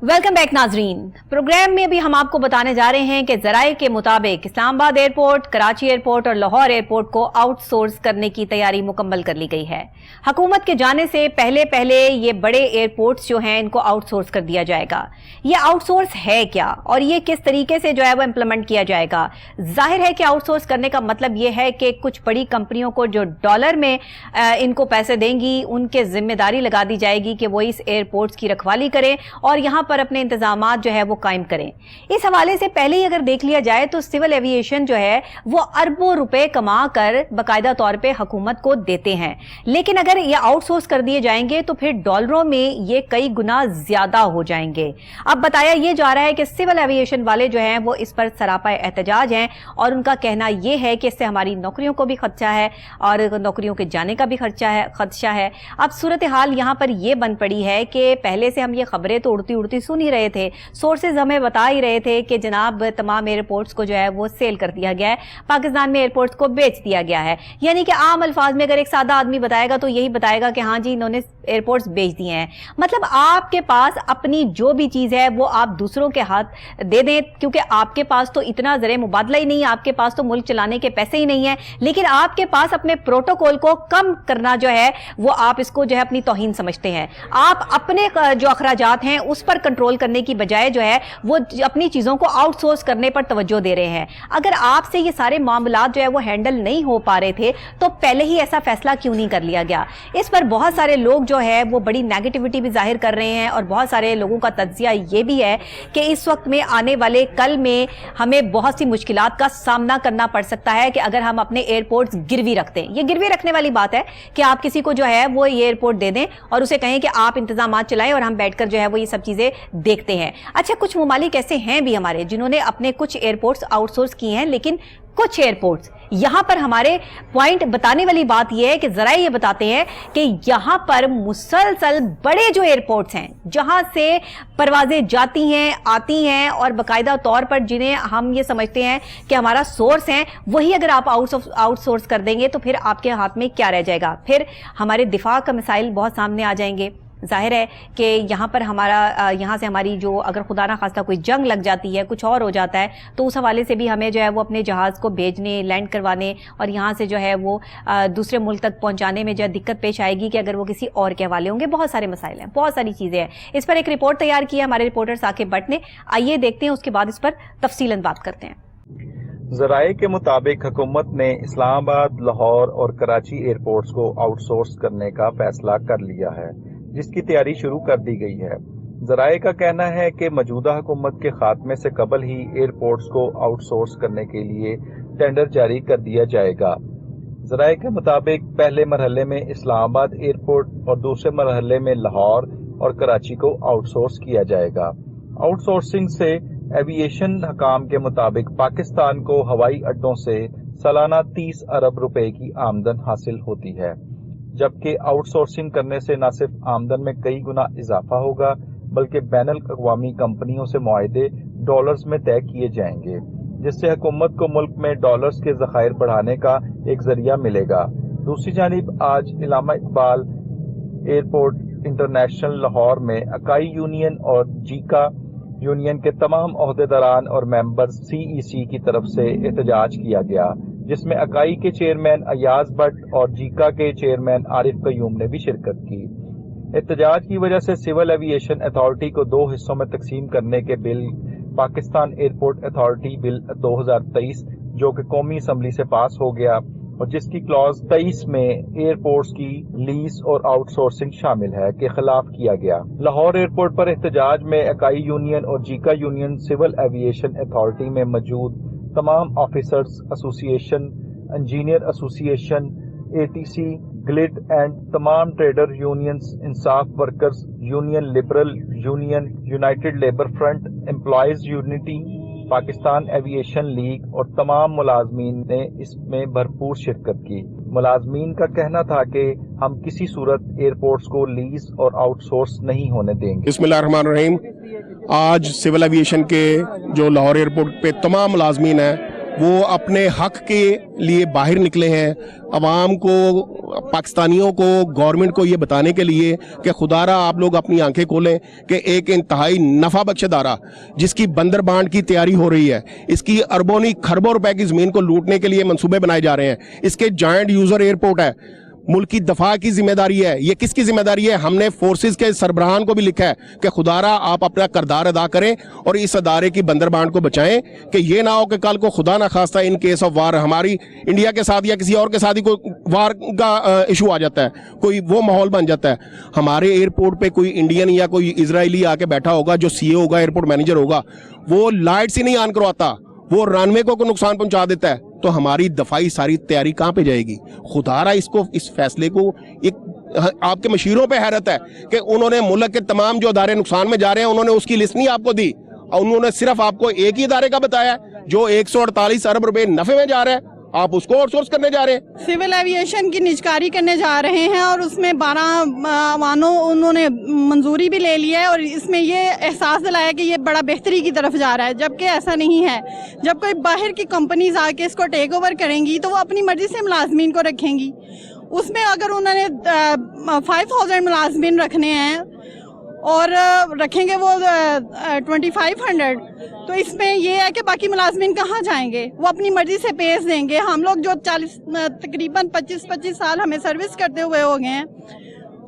Welcome back नाजरीन। Programme में अभी हम आपको बताने जा रहे हैं कि जराये के मुताबिक इस्लामाबाद एयरपोर्ट, कराची एयरपोर्ट और लाहौर एयरपोर्ट को आउटसोर्स करने की तैयारी मुकम्मल कर ली गई है। हुकूमत के जाने से पहले पहले ये बड़े एयरपोर्ट्स जो हैं इनको आउटसोर्स कर दिया जाएगा। ये आउटसोर्स है क्या और ये किस तरीके से जो है वो इम्प्लीमेंट किया जाएगा? जाहिर है कि आउटसोर्स करने का मतलब ये है कि कुछ बड़ी कंपनियों को जो डॉलर में इनको पैसे देंगी उनके जिम्मेदारी लगा दी जाएगी कि वो इस एयरपोर्ट्स की रखवाली करें और यहाँ पर अपने इंतजामात जो है वो कायम करें। इस हवाले से पहले ही अगर देख लिया जाए तो सिविल एविएशन जो है वो अरबों रुपए कमा कर बाकायदा तौर पे हुकूमत को देते हैं, लेकिन अगर ये आउटसोर्स कर दिए जाएंगे तो फिर डॉलरों में ये कई गुना ज्यादा हो जाएंगे। अब बताया ये जा रहा है कि सिविल एविएशन वाले जो हैं वो इस पर सरापा एहतजाज हैं और उनका कहना ये है कि इससे हमारी नौकरियों को भी खदशा है और नौकरियों के जाने का भी खदशा है। अब सूरत हाल यहाँ पर यह बन पड़ी है कि पहले से हम ये खबरें तो उड़ती उड़ती सुन ही रहे थे, सोर्सेज हमें बता ही रहे थे कि जनाब तमाम एयरपोर्ट्स को जो है वो सेल कर दिया गया है, पाकिस्तान में एयरपोर्ट्स को बेच दिया गया है। यानी कि आम अल्फाज में अगर एक सादा आदमी बताएगा तो यही बताएगा कि हाँ जी इन्होंने एयरपोर्ट्स बेच दिए हैं। मतलब आपके पास अपनी जो भी चीज है वो आप दूसरों के हाथ दे दें, क्योंकि आपके पास तो इतना ज़र मुबादला ही नहीं है, आपके पास तो मुल्क चलाने के पैसे ही नहीं है, लेकिन आपके पास अपने प्रोटोकॉल को कम करना जो है वो आप इसको जो है अपनी तौहीन समझते हैं। आप अपने जो अखराजात हैं उस पर कंट्रोल करने की बजाय जो है वो अपनी चीजों को आउटसोर्स करने पर तवज्जो दे रहे हैं। अगर आपसे ये सारे मामलात जो है वो हैंडल नहीं हो पा रहे थे तो पहले ही ऐसा फैसला क्यों नहीं कर लिया गया? इस पर बहुत सारे लोग जो है वो बड़ी नेगेटिविटी भी जाहिर कर रहे हैं और बहुत सारे लोगों का तज्जिया ये भी है कि इस वक्त में आने वाले कल में हमें बहुत सी मुश्किलात का सामना करना पड़ सकता है कि अगर हम अपने एयरपोर्ट्स गिरवी रखते हैं। ये गिरवी रखने वाली बात है कि आप किसी को जो है वो ये एयरपोर्ट दे दें और उसे कहें कि आप इंतजाम चलाएं और हम बैठकर जो है वो ये सब चीजें देखते हैं। अच्छा, कुछ ममालिक ऐसे हैं भी हमारे जिन्होंने अपने कुछ एयरपोर्ट्स आउटसोर्स किए हैं, लेकिन कुछ एयरपोर्ट्स यहां पर हमारे पॉइंट बताने वाली बात यह है कि जरा ये बताते हैं कि यहां पर मुसलसल बड़े जो एयरपोर्ट्स हैं जहां से परवाजें जाती हैं आती हैं और बाकायदा तौर पर जिन्हें हम ये समझते हैं कि हमारा सोर्स है, वही अगर आप आउटसोर्स कर देंगे तो फिर आपके हाथ में क्या रह जाएगा? फिर हमारे दिफा का मिसाइल बहुत सामने आ जाएंगे। जाहिर है कि यहाँ पर हमारा यहाँ से हमारी जो अगर खुदा ना खास्ता कोई जंग लग जाती है, कुछ और हो जाता है, तो उस हवाले से भी हमें जो है वो अपने जहाज़ को भेजने, लैंड करवाने और यहाँ से जो है वो दूसरे मुल्क तक पहुँचाने में जो है दिक्कत पेश आएगी कि अगर वो किसी और के हवाले होंगे। बहुत सारे मसाइल हैं, बहुत सारी चीज़ें हैं। इस पर एक रिपोर्ट तैयार की है हमारे रिपोर्टर साकिब भट्ट ने। आइए देखते हैं, उसके बाद इस पर तफसीलन बात करते हैं। ज़राए के मुताबिक हुकूमत ने इस्लामाबाद, लाहौर और कराची एयरपोर्ट्स को आउटसोर्स करने का फैसला कर लिया है, जिसकी तैयारी शुरू कर दी गई है। ज़राए का कहना है कि मौजूदा हुकूमत के खात्मे से कबल ही एयरपोर्ट्स को आउटसोर्स करने के लिए टेंडर जारी कर दिया जाएगा। ज़राए के मुताबिक पहले मरहले में इस्लामाबाद एयरपोर्ट और दूसरे मरहले में लाहौर और कराची को आउटसोर्स किया जाएगा। आउटसोर्सिंग से एविएशन हकाम के मुताबिक पाकिस्तान को हवाई अड्डों से सालाना 30 अरब रुपए की आमदन हासिल होती है, जबकि आउटसोर्सिंग करने से न सिर्फ आमदन में कई गुना इजाफा होगा बल्कि बैनुल अक़वामी कंपनियों से मुआहदे डॉलर्स में तय किए जाएंगे, जिससे हुकूमत को मुल्क में डॉलर्स के ज़खायर बढ़ाने का एक जरिया मिलेगा। दूसरी जानिब आज इलामा इकबाल एयरपोर्ट इंटरनेशनल लाहौर में अकाई यूनियन और जीका यूनियन के तमाम ओहदेदारान और मेंबर CEC की तरफ से एहतजाज किया गया, जिसमें अकाई के चेयरमैन अयाज भट्ट और जीका के चेयरमैन आरिफ कयूम ने भी शिरकत की। एहतजाज की वजह से सिविल एविएशन अथॉरिटी को दो हिस्सों में तकसीम करने के bill Pakistan airport authority bill 2023 जो कि कौमी असम्बली से पास हो गया और जिसकी क्लॉज 23 में एयरपोर्ट्स की लीज और आउटसोर्सिंग शामिल है के खिलाफ किया गया। लाहौर एयरपोर्ट पर एहतजाज में अकाई यूनियन और जीका यूनियन सिविल एविएशन अथॉरिटी में मौजूद तमाम officers association, engineer association, ATC, ग्लिड एंड तमाम ट्रेडर यूनियंस, इंसाफ workers union, liberal union, united labour front, employees unity, Pakistan aviation league और तमाम मुलाजमीन ने इसमें भरपूर शिरकत की। मुलाजमीन का कहना था कि हम किसी सूरत एयरपोर्ट्स को लीज और आउटसोर्स नहीं होने देंगे। बिस्मिल्लाहिर्रहमानिर्रहीम। आज सिविल एविएशन के जो लाहौर एयरपोर्ट पे तमाम मुलाजमीन हैं वो अपने हक के लिए बाहर निकले हैं, आवाम को पाकिस्तानियों को, गवर्नमेंट को ये बताने के लिए कि खुदारा आप लोग अपनी आंखें खोलें कि एक इंतहाई नफा बख्श इदारा जिसकी बंदरबांट की तैयारी हो रही है, इसकी अरबों खरबों रुपए की जमीन को लूटने के लिए मंसूबे बनाए जा रहे हैं, इसके जायंट यूजर एयरपोर्ट है, मुल्क की दफा की जिम्मेदारी है, ये किसकी जिम्मेदारी है? हमने फोर्सेस के सरबराहान को भी लिखा है कि खुदारा आप अपना किरदार अदा करें और इस अदारे की बंदरबांट को बचाएं कि ये ना हो कि कल को खुदा ना खास्ता इन केस ऑफ वार हमारी इंडिया के साथ या किसी और के साथ ही कोई वार का इशू आ जाता है, कोई वो माहौल बन जाता है। हमारे एयरपोर्ट पे कोई इंडियन या कोई इजरायली आके बैठा होगा, जो सीए होगा, एयरपोर्ट मैनेजर होगा, वो लाइट्स ही नहीं ऑन करवाता, वो रनवे को नुकसान पहुंचा देता है, तो हमारी दफाई सारी तैयारी कहां पे जाएगी? खुदारा इसको, इस फैसले को, एक आपके मशीरों पे हैरत है कि उन्होंने मुल्क के तमाम जो अदारे नुकसान में जा रहे हैं उन्होंने उसकी लिस्ट नहीं आपको दी, और उन्होंने सिर्फ आपको एक ही अदारे का बताया जो 148 अरब रुपए नफे में जा रहा है, आप उसको आउटसोर्स करने जा रहे हैं। सिविल एविएशन की निजकारी करने जा रहे हैं और उसमें 12 वाहनों उन्होंने मंजूरी भी ले लिया है और इसमें ये एहसास दिलाया कि ये बड़ा बेहतरी की तरफ जा रहा है, जबकि ऐसा नहीं है। जब कोई बाहर की कंपनीज आके इसको टेक ओवर करेंगी तो वो अपनी मर्जी से मुलाजमीन को रखेंगी। उसमें अगर उन्होंने 5000 मुलाजमीन रखने हैं और रखेंगे वो 2500, तो इसमें ये है कि बाकी मुलाजमीन कहाँ जाएंगे? वो अपनी मर्जी से पेश देंगे। हम लोग जो 40 तकरीबन 25 साल हमें सर्विस करते हुए हो गए हैं,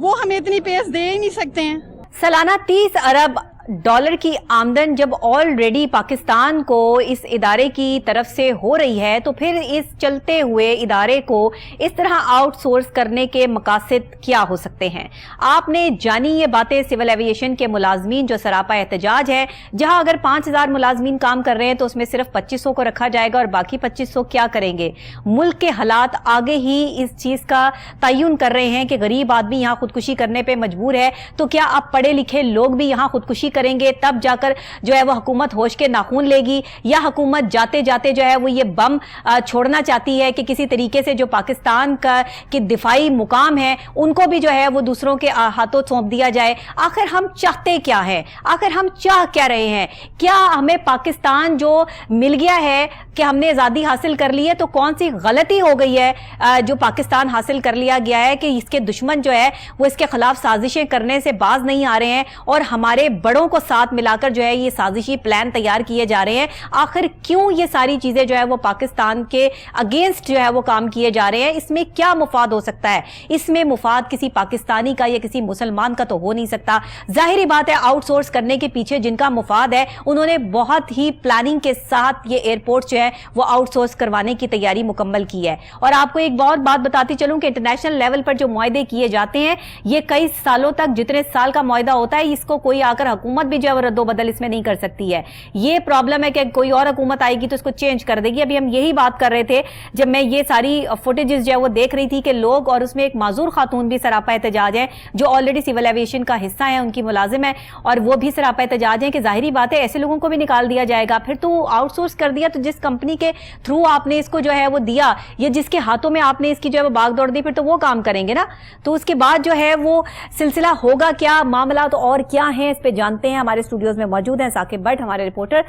वो हमें इतनी पेश दे ही नहीं सकते हैं। सालाना 30 अरब डॉलर की आमदन जब ऑलरेडी पाकिस्तान को इस इदारे की तरफ से हो रही है, तो फिर इस चलते हुए इदारे को इस तरह आउटसोर्स करने के मकासद क्या हो सकते हैं? आपने जानी ये बातें सिविल एविएशन के मुलाजमीन जो सरापा एहतजाज है, जहां अगर 5000 मुलाजमीन काम कर रहे हैं तो उसमें सिर्फ 2500 को रखा जाएगा और बाकी 2500 क्या करेंगे? मुल्क के हालात आगे ही इस चीज का तयन कर रहे हैं कि गरीब आदमी यहाँ खुदकुशी करने पर मजबूर है, तो क्या अब पढ़े लिखे लोग भी यहाँ खुदकुशी करेंगे तब जाकर जो है वो हुकूमत होश के नाखून लेगी, या हुकूमत जाते जाते जो है वो ये बम छोड़ना चाहती है कि किसी तरीके से जो पाकिस्तान का कि दिफाई मुकाम है उनको भी जो है वो दूसरों के हाथों सौंप दिया जाए? आखिर हम चाहते क्या है? आखिर हम चाह क्या रहे हैं? क्या हमें पाकिस्तान जो मिल गया है कि हमने आजादी हासिल कर ली है, तो कौन सी गलती हो गई है जो पाकिस्तान हासिल कर लिया गया है कि इसके दुश्मन जो है वो इसके खिलाफ साजिशें करने से बाज नहीं आ रहे हैं और हमारे बड़ों को साथ मिलाकर जो है ये साजिशी प्लान तैयार किए जा रहे हैं? आखिर क्यों ये सारी चीजें जो है वो पाकिस्तान के अगेंस्ट जो है वो काम किए जा रहे हैं? इसमें क्या मुफाद हो सकता है? इसमें मुफाद किसी पाकिस्तानी का या किसी मुसलमान का तो हो नहीं सकता। जाहिर बात है आउटसोर्स करने के पीछे जिनका मुफाद है उन्होंने बहुत ही प्लानिंग के साथ ये एयरपोर्ट जो है वो आउटसोर्स करवाने की तैयारी मुकम्मल की है। और आपको एक और बात बताती चलूं कि इंटरनेशनल लेवल पर जो मुआहदे किए जाते हैं ये कई सालों तक, जितने साल का मुआहदा होता है, इसको कोई आकर हुकूमत भी जो है रद्दो बदल इसमें नहीं कर सकती है। ये प्रॉब्लम है कि कोई और हुकूमत आएगी तो इसको चेंज कर देगी। अभी हम यही बात कर रहे थे जब मैं ये सारी फुटेजेस जो है वो देख रही थी कि लोग, और उसमें एक माजूर खातून भी सरापा एहतजाज है जो ऑलरेडी सिविल एविएशन का हिस्सा है, उनकी मुलाजिम है, और वो भी सरापा एहतजाज है कि जाहिरी बात है ऐसे लोगों को भी निकाल दिया जाएगा। फिर तो आउटसोर्स कर दिया तो जिस कंपनी के थ्रू आपने इसको जो है वो दिया या जिसके हाथों में आपने इसकी जो है वो बागदौड़ दी, फिर तो वो काम करेंगे ना। तो उसके बाद जो है वो सिलसिला होगा क्या, मामला तो और क्या है, इस पे जानते हैं। हमारे स्टूडियोज में मौजूद हैं साकिब भट्ट, हमारे रिपोर्टर,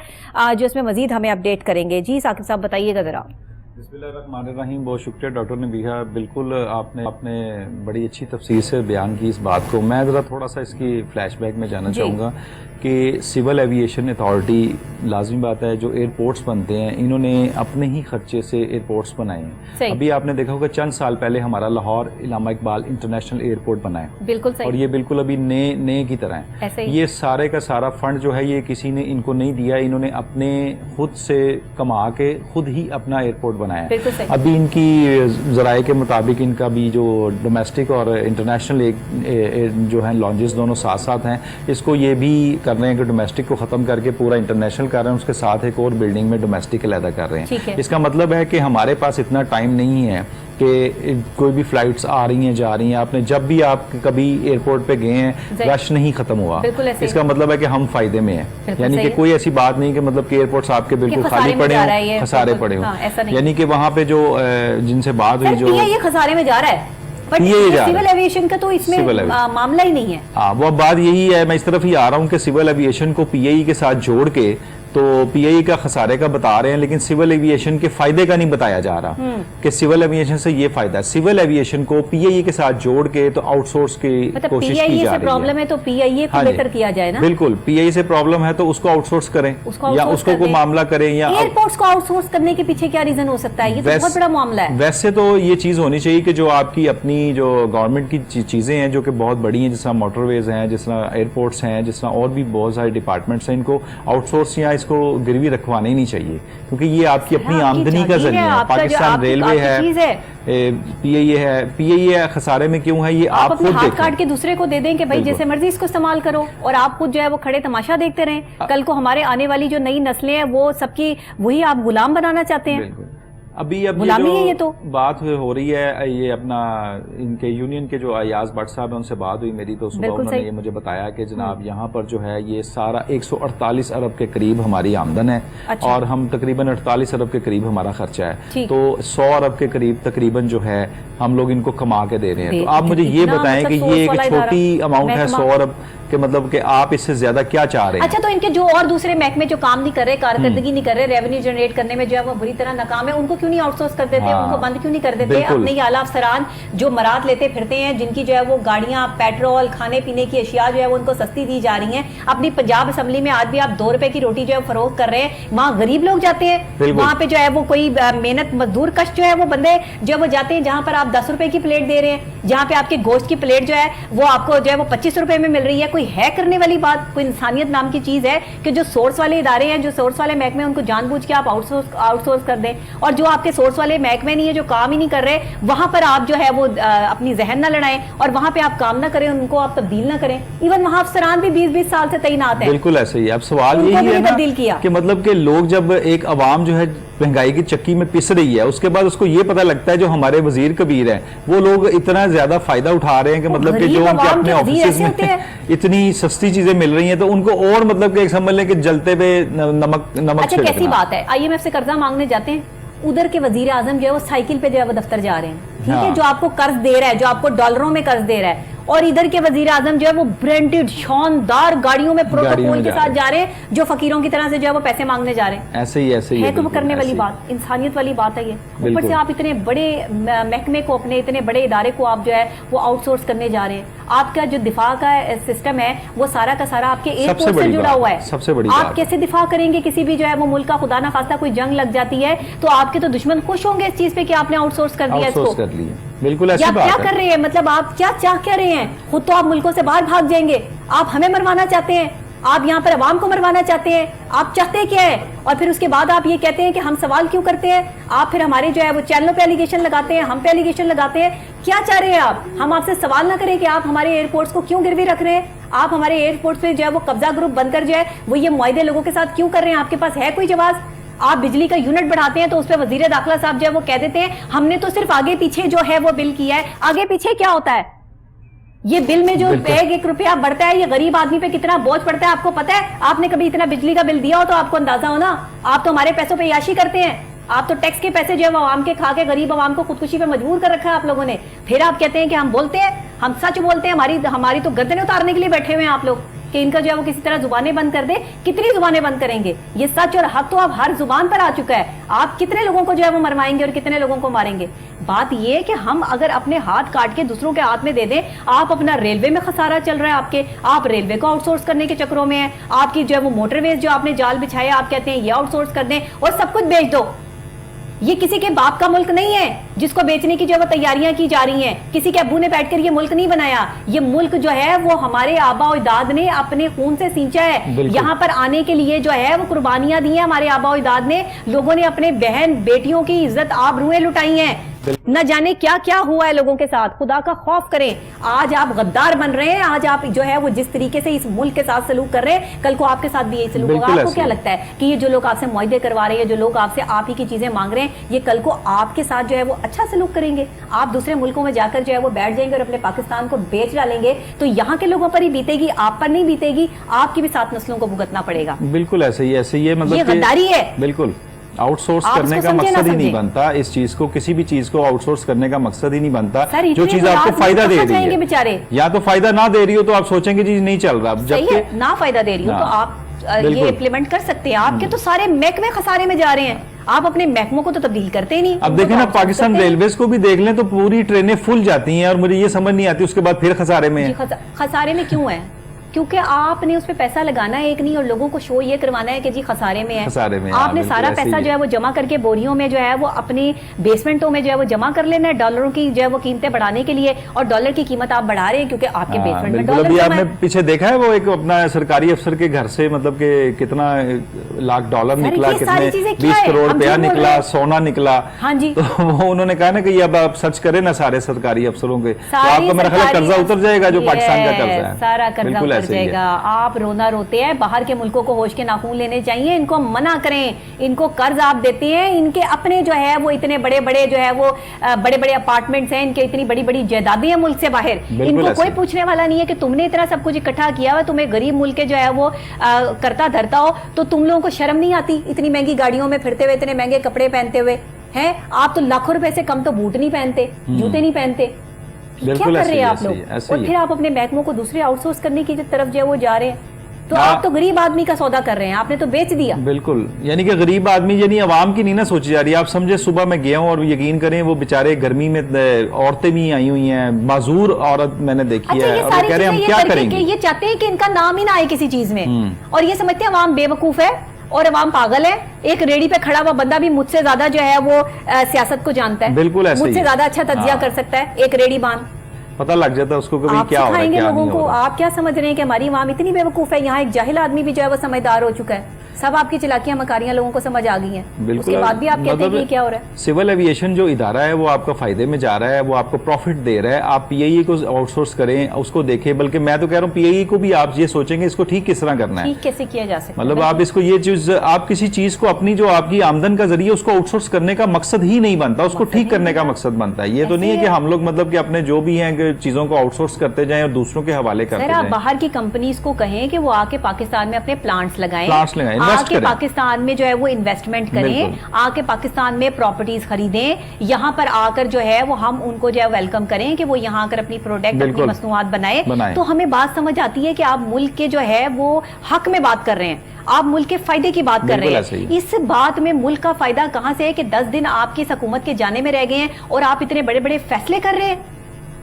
जो इसमें मजीद हमें अपडेट करेंगे। जी साकिब साहब बताइएगा जरा। बिस्मिल्लाहिर्रहमानिर्रहीम। बहुत शुक्रिया डॉक्टर नबीहा, बिल्कुल आपने बड़ी अच्छी तफसीर से बयान की इस बात को। मैं ज़रा थोड़ा सा इसकी फ्लैशबैक में जाना चाहूँगा कि सिविल एविएशन अथॉरिटी, लाजमी बात है, जो एयरपोर्ट्स बनते हैं इन्होंने अपने ही खर्चे से एयरपोर्ट्स बनाए हैं। अभी आपने देखा होगा चंद साल पहले हमारा लाहौर इलामा इकबाल इंटरनेशनल एयरपोर्ट बना है, बिल्कुल सही, और ये बिल्कुल अभी नए की तरह है। ये सारे का सारा फंड जो है ये किसी ने इनको नहीं दिया, इन्होंने अपने खुद से कमा के खुद ही अपना एयरपोर्ट बनाया है। अभी इनकी ज़राए के मुताबिक इनका भी जो डोमेस्टिक और इंटरनेशनल जो है लॉन्जेस दोनों साथ साथ हैं, इसको ये भी कर रहे हैं कि डोमेस्टिक को ख़त्म करके पूरा इंटरनेशनल कर रहे हैं, उसके साथ एक और बिल्डिंग में डोमेस्टिक अलहदा कर रहे हैं। इसका मतलब है कि हमारे पास इतना टाइम नहीं है कि कोई भी फ्लाइट्स आ रही हैं जा रही हैं, आपने जब भी आप कभी एयरपोर्ट पे गए हैं रश नहीं खत्म हुआ, इसका मतलब है कि हम फायदे में हैं। यानी कि कोई ऐसी बात नहीं कि मतलब कि एयरपोर्ट्स आपके बिल्कुल खाली पड़े हों, खसारे पड़े हों, यानी कि वहाँ पे जो जिनसे बात हुई जो ये खसारे में जा रहा है, सिविल एविएशन का तो इसमें मामला ही नहीं है। हाँ, वो बात यही है, मैं इस तरफ ही आ रहा हूँ कि सिविल एविएशन को पीएई के साथ जोड़ के تو پی آئی اے کا خسارے کا بتا رہے ہیں لیکن سول ایویشن کے فائدے کا نہیں بتایا جا رہا کہ سول ایویشن سے یہ فائدہ ہے. سول ایویشن کو پی آئی اے کے ساتھ جوڑ کے تو آؤٹ سورس کی کوشش کی جا رہی ہے. سے پرابلم ہے تو پی آئی اے کو بہتر کیا جائے نا. بالکل, پی آئی اے سے پرابلم ہے تو اس کو آؤٹ سورس کریں یا اس کو کوئی معاملہ کریں. یا ایئرپورٹس کو آؤٹ سورس کرنے کے پیچھے کیا ریزن ہو سکتا ہے؟ یہ تو بہت بڑا معاملہ ہے. ویسے تو یہ چیز ہونی چاہیے کہ جو آپ کی اپنی جو گورنمنٹ کی چیزیں ہیں جو کہ بہت بڑی ہیں, جس طرح موٹر ویز ہیں, جس طرح ایئرپورٹس ہیں, جس طرح اور بھی بہت سارے ڈپارٹمنٹس ہیں, ان کو آؤٹ سورس یا اس کو گروی رکھوانا ہی نہیں چاہیے کیونکہ یہ آپ کی اپنی آمدنی کا ذریعہ ہے. پاکستان ریلوے ہے, پی آئی اے ہے. پی آئی اے خسارے میں کیوں ہے یہ آپ خود ہاتھ کاٹ کے دوسرے کو دے دیں کہ بھائی جیسے مرضی اس کو استعمال کرو اور آپ خود جو ہے وہ کھڑے تماشا دیکھتے رہیں. کل کو ہمارے آنے والی جو نئی نسلیں ہیں وہ سب کی وہی آپ غلام بنانا چاہتے ہیں. ابھی یہ تو بات ہو رہی ہے, یہ اپنا ان کے یونین کے جو ایاز بٹ صاحب ہیں ان سے بات ہوئی میری, تو صبح انہوں نے یہ مجھے بتایا کہ جناب یہاں پر جو ہے یہ سارا 148 ارب کے قریب ہماری آمدن ہے اور ہم تقریباً 48 ارب کے قریب ہمارا خرچہ ہے, تو 100 ارب کے قریب تقریباً جو ہے ہم لوگ ان کو کما کے دے رہے ہیں. تو آپ مجھے یہ بتائیں کہ یہ ایک چھوٹی اماؤنٹ ہے 100 ارب کہ مطلب کہ آپ اس سے زیادہ کیا چاہ رہے ہیں؟ اچھا, تو ان کے جو اور دوسرے محکمے جو کام نہیں کر رہے, کارکردگی نہیں کر رہے, ریونیو جنریٹ کرنے میں جو ہے وہ بری طرح ناکام ہے, ان کو کیوں نہیں آؤٹ سورس کر دیتے, ان کو بند کیوں نہیں کر دیتے؟ اپنے یہ اعلیٰ افسران جو مراد لیتے پھرتے ہیں, جن کی جو ہے وہ گاڑیاں, پیٹرول, کھانے پینے کی اشیاء جو ہے وہ ان کو سستی دی جا رہی ہیں. اپنی پنجاب اسمبلی میں آج بھی آپ 2 روپے کی روٹی جو ہے فروخت کر رہے ہیں, وہاں غریب لوگ جاتے ہیں, وہاں پہ جو ہے وہ کوئی محنت مزدور کش جو ہے وہ بندے جو وہ جاتے ہیں جہاں پر آپ 10 روپے کی پلیٹ دے رہے ہیں, جہاں پہ آپ کے گوشت کی پلیٹ جو ہے وہ آپ کو جو ہے وہ 25 روپے میں مل رہی ہے. کوئی ہے کرنے والی بات؟ کوئی انسانیت نام کی چیز ہے کہ جو سورس والے ادارے ہیں, جو سورس والے محکمے, ان کو جان بوجھ کے آپ آؤٹ سورس کر دیں, اور جو آپ کے سورس والے محکمے نہیں ہے, جو کام ہی نہیں کر رہے, وہاں پر آپ جو ہے وہ اپنی ذہن نہ لڑائیں اور وہاں پہ آپ کام نہ کریں, ان کو آپ تبدیل نہ کریں. ایون وہاں افسران بھی 20-20 سال سے تعینات ہیں. بالکل ایسے ہی. اب سوال یہی ہے نا کہ مطلب کہ لوگ جب ایک عوام جو ہے مہنگائی کی چکی میں پس رہی ہے, اس کے بعد اس کو یہ پتہ لگتا ہے جو ہمارے وزیر کبیر ہیں وہ لوگ اتنا زیادہ فائدہ اٹھا رہے ہیں کہ مطلب کہ جو ان کے اپنے آفیسز میں اتنی سستی چیزیں مل رہی ہیں تو ان کو اور مطلب کہ سمجھ لیں کہ جلتے پہ نمک. اچھا, کیسی بات ہے, آئی ایم ایف سے قرضہ مانگنے جاتے ہیں, ادھر کے وزیر اعظم جو ہے وہ سائیکل پہ جو ہے وہ دفتر جا رہے ہیں, ٹھیک ہے, جو آپ کو قرض دے رہا ہے, جو آپ کو ڈالروں میں قرض دے رہا ہے, اور ادھر کے وزیر اعظم جو ہے وہ برانڈڈ شاندار گاڑیوں میں پروٹوکول کے ساتھ جا رہے ہیں, جو فقیروں کی طرح سے جو ہے وہ پیسے مانگنے جا رہے ہیں. ایسے ہی ہے تو وہ کرنے والی بات, انسانیت والی بات ہے یہ. اوپر سے آپ اتنے بڑے محکمے کو, اپنے اتنے بڑے ادارے کو آپ جو ہے وہ آؤٹ سورس کرنے جا رہے ہیں. آپ کا جو دفاع کا سسٹم ہے وہ سارا کا سارا آپ کے ایئرپورٹ سے جڑا ہوا ہے. سب سے بڑی آپ کیسے دفاع کریں گے کسی بھی جو ہے وہ ملک کا؟ خدا نہ خواستہ کوئی جنگ لگ جاتی ہے تو آپ کے تو دشمن خوش ہوں گے اس چیز پہ کہ آپ نے آؤٹ سورس کر دیا اس کو. بالکل ایسی بات ہے. کیا کر رہے ہیں, مطلب آپ کیا چاہ کیا رہے ہیں؟ خود تو آپ ملکوں سے باہر بھاگ جائیں گے, آپ ہمیں مروانا چاہتے ہیں, آپ یہاں پر عوام کو مروانا چاہتے ہیں, آپ چاہتے کیا ہے؟ اور پھر اس کے بعد آپ یہ کہتے ہیں کہ ہم سوال کیوں کرتے ہیں, آپ پھر ہمارے جو ہے وہ چینلوں پہ ایلیگیشن لگاتے ہیں, ہم پہ ایلیگیشن لگاتے ہیں. کیا چاہ رہے ہیں آپ؟ ہم آپ سے سوال نہ کریں کہ آپ ہمارے ایئرپورٹس کو کیوں گروی رکھ رہے ہیں, آپ ہمارے ایئرپورٹس پہ جو ہے وہ قبضہ گروپ بن کر جو ہے وہ یہ معاہدے لوگوں کے ساتھ کیوں کر رہے ہیں؟ آپ کے پاس ہے کوئی جواز؟ آپ بجلی کا یونٹ بڑھاتے ہیں تو اس پہ وزیر داخلہ صاحب جو ہے وہ کہہ دیتے ہیں ہم نے تو صرف آگے پیچھے جو ہے وہ بل کیا ہے. آگے پیچھے کیا ہوتا ہے؟ یہ بل میں جو 1 روپیہ بڑھتا ہے یہ غریب آدمی پہ کتنا بوجھ پڑتا ہے آپ کو پتا ہے؟ آپ نے کبھی اتنا بجلی کا بل دیا ہو تو آپ کو اندازہ ہو نا. آپ تو ہمارے پیسوں پہ عیاشی کرتے ہیں, آپ تو ٹیکس کے پیسے جو ہے وہ عوام کے کھا کے غریب عوام کو خودکشی پہ مجبور کر رکھا ہے آپ لوگوں نے. پھر آپ کہتے ہیں کہ ہم بولتے ہیں, ہم سچ بولتے ہیں, ہماری تو گردنیں اتارنے کے لیے بیٹھے ہوئے ہیں آپ لوگ کہ ان کا جو ہے وہ کسی طرح زبانیں بند کر دیں. کتنی زبانیں بند کریں گے؟ یہ سچ اور حق تو اب ہر زبان پر آ چکا ہے. آپ کتنے لوگوں کو جو ہے وہ مروائیں گے اور کتنے لوگوں کو ماریں گے؟ بات یہ ہے کہ ہم اگر اپنے ہاتھ کاٹ کے دوسروں کے ہاتھ میں دے دیں, آپ اپنا ریلوے میں خسارہ چل رہا ہے آپ ریلوے کو آؤٹ سورس کرنے کے چکروں میں ہیں, آپ کی جو ہے وہ موٹر ویز جو آپ نے جال بچھائے آپ کہتے ہیں یہ آؤٹ سورس کر دیں اور سب کچھ بیچ دو. یہ کسی کے باپ کا ملک نہیں ہے جس کو بیچنے کی جو وہ تیاریاں کی جا رہی ہیں. کسی کے ابو نے بیٹھ کر یہ ملک نہیں بنایا. یہ ملک جو ہے وہ ہمارے آبا و اجداد نے اپنے خون سے سینچا ہے. یہاں پر آنے کے لیے جو ہے وہ قربانیاں دی ہیں ہمارے آبا و اجداد نے. لوگوں نے اپنے بہن بیٹیوں کی عزت آبروئیں لٹائی ہیں. نہ جانے کیا کیا ہوا ہے لوگوں کے ساتھ. خدا کا خوف کریں. آج آپ غدار بن رہے ہیں, آج آپ جو ہے وہ جس طریقے سے اس ملک کے ساتھ سلوک کر رہے ہیں کل کو آپ کے ساتھ بھی یہی سلوک ہوگا. آپ کو کیا لگتا ہے کہ یہ جو لوگ آپ سے معاہدے کروا رہے ہیں, جو لوگ آپ سے آپ ہی کی چیزیں مانگ رہے ہیں, یہ کل کو آپ کے ساتھ جو ہے وہ اچھا سلوک کریں گے؟ آپ دوسرے ملکوں میں جا کر جو ہے وہ بیٹھ جائیں گے اور اپنے پاکستان کو بیچ ڈالیں گے تو یہاں کے لوگوں پر ہی بیتے گی, آپ پر نہیں بیتے گی. آپ کی بھی 7 نسلوں کو بھگتنا پڑے گا. بالکل ایسے ہی مطلب یہ غداری ہے. بالکل آؤٹ سورس کرنے کا مقصد ہی نہیں بنتا اس چیز کو. کسی بھی چیز کو آؤٹ سورس کرنے کا مقصد ہی نہیں بنتا. جو چیز آپ کو فائدہ دے رہی ہے, یا تو فائدہ نہ دے رہی ہو تو آپ سوچیں گے جی نہیں چل رہا, جبکہ نہ فائدہ دے رہی ہو تو آپ یہ امپلیمنٹ کر سکتے ہیں. آپ کے تو سارے محکمے خسارے میں جا رہے ہیں, آپ اپنے محکموں کو تو تبدیل کرتے ہی نہیں. اب دیکھیں نا پاکستان ریلویز کو بھی دیکھ لیں تو پوری ٹرینیں فل جاتی ہیں اور مجھے یہ سمجھ نہیں آتی اس کے بعد پھر خسارے میں ہیں. خسارے میں کیوں ہے؟ کیونکہ آپ نے اس پہ پیسہ لگانا ہے ایک نہیں, اور لوگوں کو شو یہ کروانا ہے کہ جی خسارے میں ہے. آپ نے سارا پیسہ جو ہے وہ جمع کر کے بوریوں میں جو ہے وہ اپنی بیسمنٹوں میں جو ہے وہ جمع کر لینا ہے ڈالروں کی جو ہے وہ قیمتیں بڑھانے کے لیے, اور ڈالر کی قیمت آپ بڑھا رہے ہیں کیونکہ آپ کے بیسمنٹ میں ڈالر. ابھی آپ نے پیچھے دیکھا ہے وہ ایک اپنا سرکاری افسر کے گھر سے مطلب کہ کتنا لاکھ ڈالر نکلا, کتنے 20 کروڑ روپیہ نکلا, سونا نکلا. ہاں جی, تو انہوں نے کہا نا کہ یہ اب آپ سرچ کریں نا سارے سرکاری افسروں کے, تو آپ کو میرا خیال قرضہ اتر جائے گا جو پاکستان کا قرضہ ہے, سارا قرضہ اتر جائے گا. آپ رونا روتے ہیں, باہر کے ملکوں کو ہوش کے ناخون لینے چاہیے, ان کو منع کریں. ان کو قرض آپ دیتے ہیں, ان کے اپنے جو ہے وہ اتنے بڑے بڑے جو ہے وہ بڑے بڑے اپارٹمنٹس ہیں, ان کے اتنی بڑی بڑی جائیدادیں ہیں ملک سے باہر. ان کو کوئی پوچھنے والا نہیں ہے کہ تم نے اتنا سب کچھ اکٹھا کیا ہوا, تمہیں غریب ملک کے جو ہے وہ کرتا دھرتا ہو تو تم لوگوں کو شرم نہیں آتی اتنی مہنگی گاڑیوں میں پھرتے ہوئے, اتنے مہنگے کپڑے پہنتے ہوئے ہیں. آپ تو لاکھوں روپے سے کم تو بوٹ نہیں پہنتے, جوتے نہیں پہنتے. کیا کر رہے ہیں آپ لوگ؟ اور پھر آپ اپنے محکموں کو دوسرے آؤٹ سورس کرنے کی طرف جو ہے وہ جا رہے ہیں. تو آپ تو غریب آدمی کا سودا کر رہے ہیں, آپ نے تو بیچ دیا. بالکل, یعنی کہ غریب آدمی یعنی عوام کی نہیں نا سوچی جا رہی. آپ سمجھے صبح میں گیا ہوں اور یقین کریں وہ بیچارے گرمی میں عورتیں بھی آئی ہوئی ہیں, معذور عورت میں نے دیکھی ہے, اور وہ کہہ رہے ہیں ہم کیا کریں گے. یہ چاہتے ہیں کہ ان کا نام ہی نہ آئے کسی چیز میں, اور یہ سمجھتے ہیں عوام بے وقوف ہے اور عوام پاگل ہے. ایک ریڑی پہ کھڑا ہوا بندہ بھی مجھ سے زیادہ جو ہے وہ سیاست کو جانتا ہے, بالکل ایسے مجھ سے زیادہ اچھا تجزیہ کر سکتا ہے. ایک ریڑی باندھ پتہ لگ جاتا ہے اس کو کہ کیا ہو رہا ہے, کیا نہیں ہو رہا. آپ کیا سمجھ رہے ہیں کہ ہماری عوام اتنی بے وقوف ہے؟ یہاں ایک جاہل آدمی بھی جو ہے وہ سمجھدار ہو چکا ہے. سب آپ کی چلاکیاں مکاریاں لوگوں کو سمجھ آ گئی ہیں, اس کے بعد بھی آپ کہتے ہیں کہ کیا ہو رہا ہے. سول ایویشن جو ادارہ ہے وہ آپ کا فائدے میں جا رہا ہے, وہ آپ کو پروفٹ دے رہا ہے. آپ پی آئی ای کو آؤٹ سورس کریں, اس کو دیکھیں. بلکہ میں تو کہہ رہا ہوں پی آئی ای کو بھی آپ یہ سوچیں گے اس کو ٹھیک کس طرح کرنا ہے, ٹھیک کیسے کیا جا سکتا ہے. مطلب آپ اس کو یہ چیز, آپ کسی چیز کو اپنی جو آپ کی آمدن کا ذریعہ اس کو آؤٹ سورس کرنے کا مقصد ہی نہیں بنتا, اس کو ٹھیک کرنے کا مقصد بنتا ہے. یہ تو نہیں ہے کہ ہم لوگ مطلب کہ اپنے جو بھی ہیں چیزوں کو آؤٹ سورس کرتے جائیں اور دوسروں کے حوالے کرتے جائیں. آپ باہر کی کمپنیز کو کہیں کہ وہ آ کے پاکستان میں اپنے پلانٹس لگائیں, انویسٹ کریں, پاکستان میں جو ہے وہ انویسٹمنٹ کریں, آ کے پاکستان میں پراپرٹیز خریدیں. یہاں پر آ کر جو ہے وہ ہم ان کو جو ہے ویلکم کریں کہ وہ یہاں آ کر اپنی پروڈکٹ, اپنی مصنوعات بنائیں. تو ہمیں بات سمجھ آتی ہے کہ آپ ملک کے جو ہے وہ حق میں بات کر رہے ہیں, آپ ملک کے فائدے کی بات کر رہے ہیں. اس بات میں ملک کا فائدہ کہاں سے ہے کہ 10 دن آپ کی حکومت کے جانے میں رہ گئے ہیں اور آپ اتنے بڑے بڑے فیصلے کر رہے ہیں.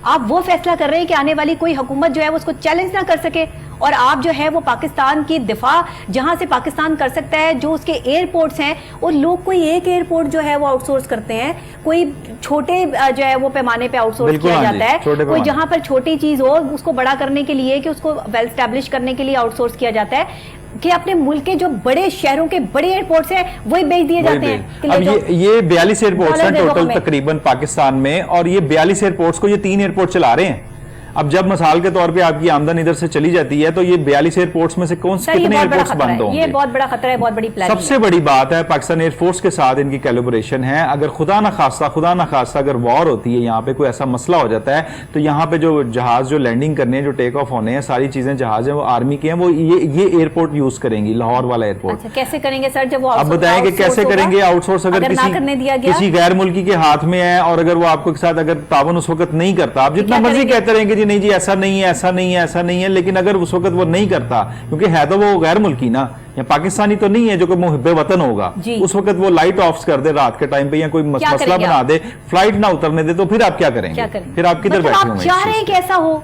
آپ وہ فیصلہ کر رہے ہیں کہ آنے والی کوئی حکومت جو ہے وہ اس کو چیلنج نہ کر سکے, اور آپ جو ہے وہ پاکستان کی دفاع جہاں سے پاکستان کر سکتا ہے, جو اس کے ایئرپورٹس ہیں, اور لوگ کوئی ایک ایئرپورٹ جو ہے وہ آؤٹ سورس کرتے ہیں, کوئی چھوٹے جو ہے وہ پیمانے پہ آؤٹ سورس کیا جاتا ہے, کوئی جہاں پر چھوٹی چیز ہو اس کو بڑا کرنے کے لیے, کہ اس کو ویل اسٹیبلش کرنے کے لیے آؤٹ سورس کیا جاتا ہے, کہ اپنے ملک کے جو بڑے شہروں کے بڑے ایئرپورٹس ہیں وہی بیچ دیے جاتے ہیں. اب یہ 42 ایئرپورٹس ہیں ٹوٹل تقریباً پاکستان میں, اور یہ 42 ایئرپورٹس کو یہ 3 ایئرپورٹ چلا رہے ہیں. اب جب مثال کے طور پہ آپ کی آمدن ادھر سے چلی جاتی ہے تو یہ 42 ایئرپورٹس میں سے کتنے ایئرپورٹس بند ہوں گے؟ یہ بہت بڑا خطرہ ہے, بہت بڑی پلاننگ. سب سے بڑی بات ہے پاکستان ایئر فورس کے ساتھ ان کی کیلیبریشن ہے. اگر خدا نہ خواستہ اگر وار ہوتی ہے, یہاں پہ کوئی ایسا مسئلہ ہو جاتا ہے, تو یہاں پہ جو جہاز جو لینڈنگ کرنے ہیں, جو ٹیک آف ہونے ہیں, ساری چیزیں جہاز ہیں وہ آرمی کے ہیں, وہ یہ ایئرپورٹ یوز کریں گی, لاہور والا ایئرپورٹ. کیسے کریں گے سر جب وہ اب بتائیں کہ کیسے کریں گے آؤٹ سورس اگر کسی غیر ملکی کے ہاتھ میں ہے, اور اگر وہ آپ کے ساتھ اگر تعاون اس وقت نہیں کرتا, آپ جتنا مرضی کہتے رہیں گے جی نہیں جی ایسا نہیں ہے, ایسا نہیں ہے, ایسا نہیں ہے, لیکن اگر اس وقت وہ نہیں کرتا, کیونکہ ہے تو وہ غیر ملکی نا, یا پاکستانی تو نہیں ہے جو کہ محب وطن ہوگا, اس وقت وہ لائٹ آف کر دے رات کے ٹائم پہ, یا کوئی مسئلہ بنا دے, فلائٹ نہ اترنے دے, تو پھر آپ کیا کریں گے؟ پھر آپ کدھر بیٹھے ہوں گے؟ آپ چاہ رہے ہیں کہ ایسا ہو.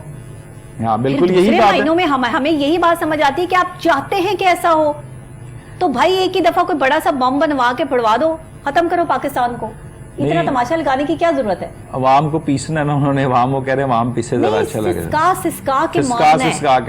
ہاں بالکل یہی بات ہے. ہمیں یہی بات سمجھ آتی ہے کہ آپ چاہتے ہیں کہ ایسا ہو, تو بھائی ایک ہی دفعہ کوئی بڑا سا بم بنوا کے پھڑوا دو, ختم کرو پاکستان کو. اتنا تماشا لگانے کی کیا ضرورت ہے؟ عوام کو پیسنا ہے نا انہوں نے, عوام وہ کہہ رہے ہیں عوام پیسے زیادہ اچھا لگے. سسکا کے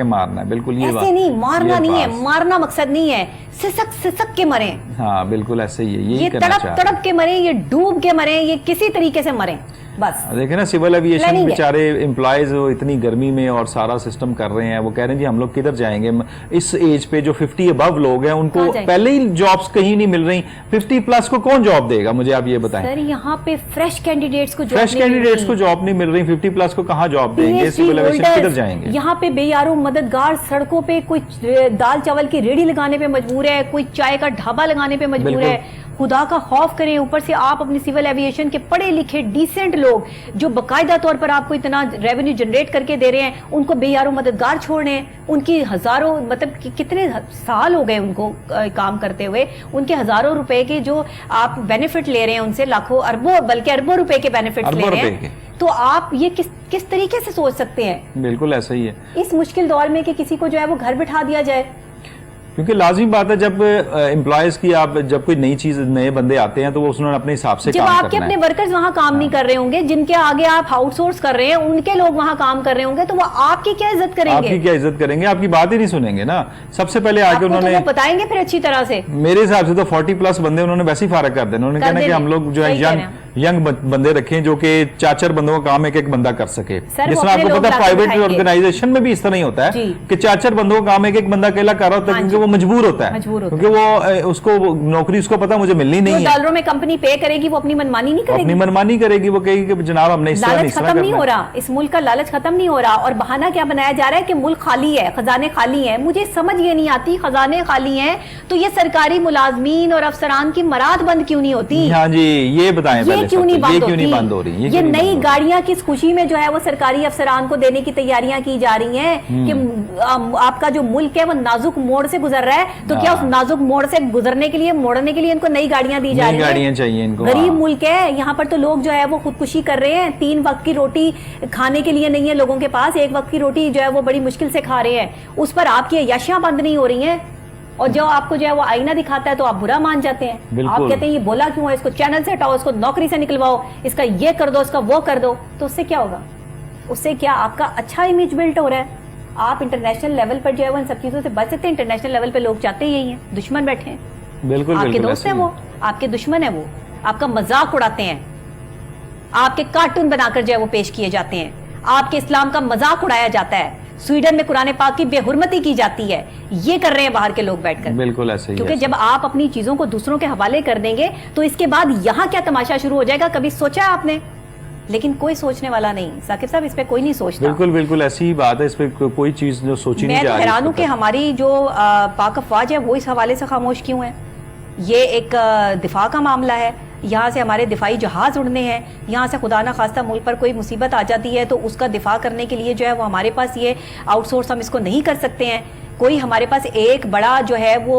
مارنا ہے, بالکل یہ بات. ایسے نہیں, مارنا نہیں ہے, مارنا مقصد نہیں ہے, سسک کے مریں. ہاں بالکل ایسے ہی ہے, یہ تڑپ کے مریں, یہ ڈوب کے مریں, یہ کسی طریقے سے مریں بس. دیکھیں نا سول ایویشن بیچارے امپلائیز اتنی گرمی میں اور سارا سسٹم کر رہے ہیں, وہ کہہ رہے ہیں جی ہم لوگ کدھر جائیں گے. اس ایج پہ جو 50 ابو لوگ ہیں ان کو پہلے ہی جابز کہیں نہیں مل رہی, 50 پلس کو کون جاب دے گا؟ مجھے آپ یہ بتائیں. سر یہاں پہ فریش کینڈیڈیٹس کو جاب نہیں مل رہی, 50 پلس کو کہاں جاب دیں گے؟ سول ایویشن کدھر جائیں گے؟ یہاں پہ بے یارو مددگار سڑکوں پہ کوئی دال چاول کی ریڑھی لگانے پہ مجبور ہے, کوئی چائے کا ڈھابا لگانے پہ مجبور ہے. خدا کا خوف کریں, اوپر سے آپ اپنی سول ایویشن کے پڑھے لکھے ڈیسنٹ लोग जो बाकायदा तौर पर आपको इतना रेवेन्यू जनरेट करके दे रहे हैं, उनको बेयारो मददगार छोड़ रहे हैं, उनकी हजारों मतलब कितने साल हो गए उनको काम करते हुए, उनके हजारों रुपए के जो आप बेनिफिट ले रहे हैं उनसे, लाखों अरबों बल्कि अरबों रुपए के बेनिफिट ले रहे हैं, तो आप ये किस तरीके से सोच सकते हैं? बिल्कुल ऐसा ही है इस मुश्किल दौर में कि किसी को जो है वो घर बिठा दिया जाए। क्योंकि लाजिमी बात है जब एम्प्लॉयज की आप जब कोई नई चीज नए बंदे आते हैं तो वो उन्होंने अपने हिसाब से जब काम आपके करना अपने है। वर्कर्स वहां काम नहीं कर रहे होंगे, जिनके आगे आप आउटसोर्स कर रहे हैं, उनके लोग वहां काम कर रहे होंगे, तो वो आपकी क्या इज्जत करेंगे? आपकी क्या इज्जत करेंगे? आपकी बात ही नहीं सुनेंगे ना। सबसे पहले आके उन्होंने तो बताएंगे फिर अच्छी तरह से। मेरे हिसाब से तो 40+ बंदे उन्होंने वैसे ही फारग कर देना। उन्होंने कहना कि हम लोग जो है यंग बंदे रखें जो कि 4 बंदों का काम एक बंदा कर सके। जिसमें आपको पता है प्राइवेट ऑर्गेनाइजेशन में भी इस तरह नहीं होता है कि 4 बंदों का काम एक बंदा अकेला कर रहा होता है, क्योंकि वो मजबूर होता है, क्योंकि वो उसको नौकरी उसको पता मुझे मिलनी नहीं है। डॉलरों में कंपनी पे करेगी, वो अपनी मनमानी नहीं करेगी। अपनी मनमानी करेगी, वो कहेगी कि जनाब हमने इस तरह खत्म नहीं हो रहा, इस मुल्क का लालच खत्म नहीं हो रहा। और बहाना क्या बनाया जा रहा है कि मुल्क खाली है, खजाने खाली हैं। मुझे समझ ये नहीं आती, खजाने खाली हैं तो ये सरकारी मुलाजमीन और अफसरान की मराद बंद क्यों नहीं होती? हाँ जी, ये बताएं ये क्यों नहीं बंद हो रही? ये नई गाड़ियां किस खुशी में जो है वो सरकारी अफसरान को देने की तैयारियां की जा रही हैं कि आपका जो मुल्क है वो नाजुक मोड़ से गुजर रहा है, तो क्या उस नाजुक मोड़ से गुजरने के लिए, मोड़ने के लिए इनको नई गाड़ियां दी जा रही हैं? गाड़ियां चाहिए इनको। गरीब मुल्क है, यहाँ पर तो लोग जो है वो खुदकुशी कर रहे हैं। 3 वक्त की रोटी खाने के लिए नहीं है लोगों के पास, 1 वक्त की रोटी जो है वो बड़ी मुश्किल से खा रहे हैं। उस पर आपकी अय्याशियां बंद नहीं हो रही हैं, और जो आपको जो है वो आईना दिखाता है तो आप बुरा मान जाते हैं। आप कहते हैं ये बोला क्यों है, इसको चैनल से हटाओ, इसको नौकरी से निकलवाओ, इसका ये कर दो, इसका वो कर दो। तो उससे क्या होगा? उससे क्या आपका अच्छा इमेज बिल्ट हो रहा है? आप इंटरनेशनल लेवल पर जो है वो इन सब चीजों से बच सकते हैं। इंटरनेशनल लेवल पे लोग चाहते यही हैं, दुश्मन बैठे हैं। बिल्कुल आपके दोस्त हैं वो, आपके दुश्मन है वो, आपका मजाक उड़ाते हैं, आपके कार्टून बनाकर जो है वो पेश किए जाते हैं, आपके इस्लाम का मजाक उड़ाया जाता है, स्वीडन में कुरान पाक की बेहुरमती की जाती है। ये कर रहे हैं बाहर के लोग बैठकर। बिल्कुल ऐसे ही। क्योंकि जब आप अपनी चीजों को दूसरों के हवाले कर देंगे तो इसके बाद यहाँ क्या तमाशा शुरू हो जाएगा, कभी सोचा है आपने? लेकिन कोई सोचने वाला नहीं। साकिब साहब, इस पे कोई नहीं सोचता। बिल्कुल बिल्कुल ऐसी ही बात है, इस पे कोई चीज जो सोची नहीं जा रही। मैं तो हैरान हूं कि हमारी जो पाक अफवाज है वो इस हवाले से खामोश क्यों है। ये एक दिफा का मामला है, यहाँ से हमारे दिफाई जहाज उड़ने हैं, यहाँ से खुदा ना खास्ता मुल्क पर कोई मुसीबत आ जाती है तो उसका दिफा करने के लिए जो है वो हमारे पास ये आउटसोर्स हम इसको नहीं कर सकते हैं। कोई हमारे पास एक बड़ा जो है वो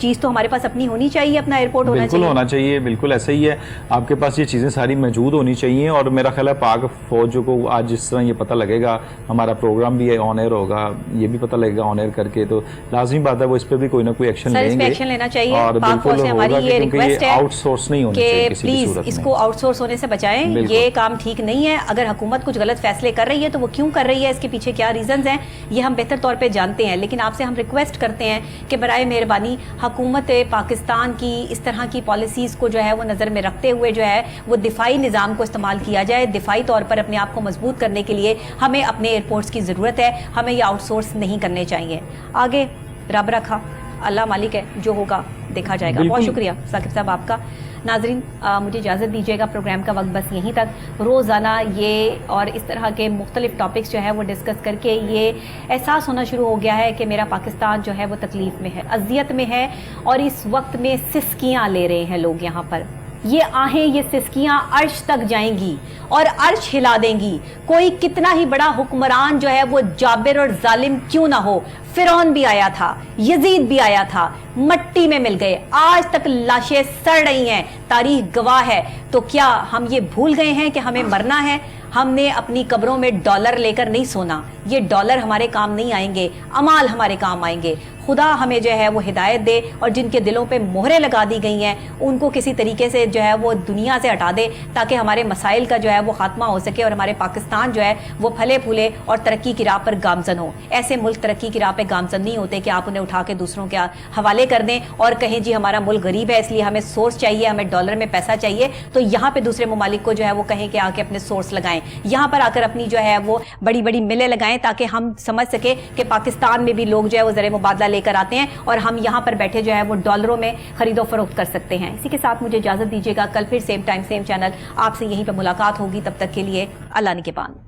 चीज़ तो हमारे पास अपनी होनी चाहिए, अपना एयरपोर्ट होना चाहिए। बिल्कुल होना चाहिए, बिल्कुल ऐसा ही है। आपके पास ये चीज़ें सारी मौजूद होनी चाहिए। और मेरा ख्याल है पाक फौज को आज जिस तरह ये पता लगेगा, हमारा प्रोग्राम भी ऑन एयर होगा, ये भी पता लगेगा ऑन एयर करके, तो लाजमी बात है वो इस पर भी कोई ना कोई एक्शन लेंगे। एक्शन लेना चाहिए। और पाक फौज से हमारी ये रिक्वेस्ट है आउटसोर्स नहीं होनी चाहिए किसी भी सूरत में। इसको आउटसोर्स होने से बचाएं, ये काम ठीक नहीं है। अगर हुकूमत कुछ गलत फैसले कर रही है तो वो क्यों कर रही है, इसके पीछे क्या रीजंस हैं, ये हम बेहतर तौर पे जानते हैं। लेकिन आपसे हम रिक्वेस्ट करते हैं कि बराए मेहरबानी हुकूमत पाकिस्तान की इस तरह की पॉलिसीज़ को जो है वो नज़र में रखते हुए जो है वो दिफाई निज़ाम को इस्तेमाल किया जाए। दिफाई तौर पर अपने आप को मजबूत करने के लिए हमें अपने एयरपोर्ट्स की ज़रूरत है, हमें ये आउटसोर्स नहीं करने चाहिए। आगे रब रखा, अल्लाह मालिक है, जो होगा देखा जाएगा। बहुत शुक्रिया साकिब साहब आपका। नाजरीन, मुझे इजाज़त दीजिएगा, प्रोग्राम का वक्त बस यहीं तक। रोज़ाना ये और इस तरह के मुख्तलिफ टॉपिक्स जो है वो डिस्कस करके ये एहसास होना शुरू हो गया है कि मेरा पाकिस्तान जो है वो तकलीफ़ में है, अजियत में है, और इस वक्त में सिसकियाँ ले रहे हैं लोग यहाँ पर। ये आहें, ये सिसकियाँ अर्श तक जाएंगी और अर्श हिला देंगी। कोई कितना ही बड़ा हुक्मरान जो है वो जाबिर और जालिम क्यों ना हो, फिरौन भी आया था, यजीद भी आया था, मट्टी में मिल गए, आज तक लाशें सड़ रही हैं, तारीख गवाह है। तो क्या हम ये भूल गए हैं कि हमें मरना है? हमने अपनी कब्रों में डॉलर लेकर नहीं सोना। ये डॉलर हमारे काम नहीं आएंगे, अमाल हमारे काम आएंगे। खुदा हमें जो है वो हिदायत दे और जिनके दिलों पे मोहरें लगा दी गई हैं उनको किसी तरीके से जो है वो दुनिया से हटा दे, ताकि हमारे मसाइल का जो है वो खात्मा हो सके और हमारे पाकिस्तान जो है वो फले फूले और तरक्की की राह पर गामजन हो। ऐसे मुल्क तरक्की की राह पे गामजन नहीं होते कि आप उन्हें उठा के दूसरों के हवाले कर दें और कहें जी हमारा मुल्क गरीब है इसलिए हमें सोर्स चाहिए, हमें डॉलर में पैसा चाहिए, तो यहाँ पे दूसरे ममालिक को जो है वो कहें कि आके अपने सोर्स लगाएं, यहाँ पर आकर अपनी जो है वो बड़ी बड़ी मिलें लगाएं, ताकि हम समझ सके कि पाकिस्तान में भी लोग जो है वो ज़र मुबादला लेकर आते हैं और हम यहाँ पर बैठे जो है वो डॉलरों में खरीदो फरोख्त कर सकते हैं। इसी के साथ मुझे इजाज़त दीजिएगा, कल फिर सेम टाइम सेम चैनल आपसे यहीं पर मुलाकात होगी। तब तक के लिए अल्लाह निगहबान।